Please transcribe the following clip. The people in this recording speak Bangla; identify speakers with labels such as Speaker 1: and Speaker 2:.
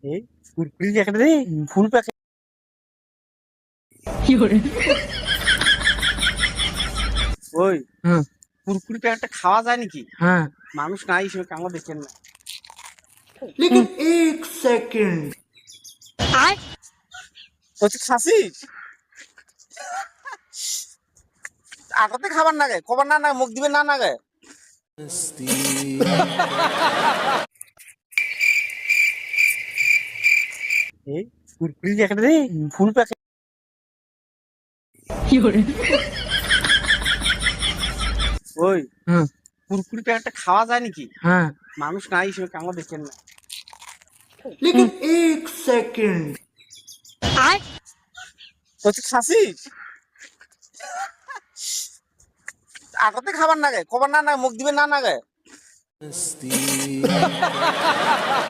Speaker 1: এই কুরকুরি প্যাকেট রে, ফুল প্যাকেট। ওই
Speaker 2: হুম
Speaker 1: কুরকুরি প্যাকেটটা খাওয়া যায় নাকি?
Speaker 2: হ্যাঁ
Speaker 1: মানুষ নাই হিসেবে কামড় দেখেন না।
Speaker 2: लेकिन एक सेकंड
Speaker 1: তুই খাসিস আগতে খাবার না গায়ে কবার না মুখ দিবে না গায়ে। এই কুরকুরি প্যাকেট রে, ফুল প্যাকেট। ওই
Speaker 2: হুম
Speaker 1: কুরকুরি প্যাকেটটা খাওয়া যায় নাকি?
Speaker 2: হ্যাঁ
Speaker 1: মানুষ নাই হিসেবে কামড় দেখেন না।
Speaker 2: लेकिन एक सेकंड
Speaker 1: তুই খাসিস আগতে খাবার না গায়ে কবার না মুখ দিবে না গায়ে।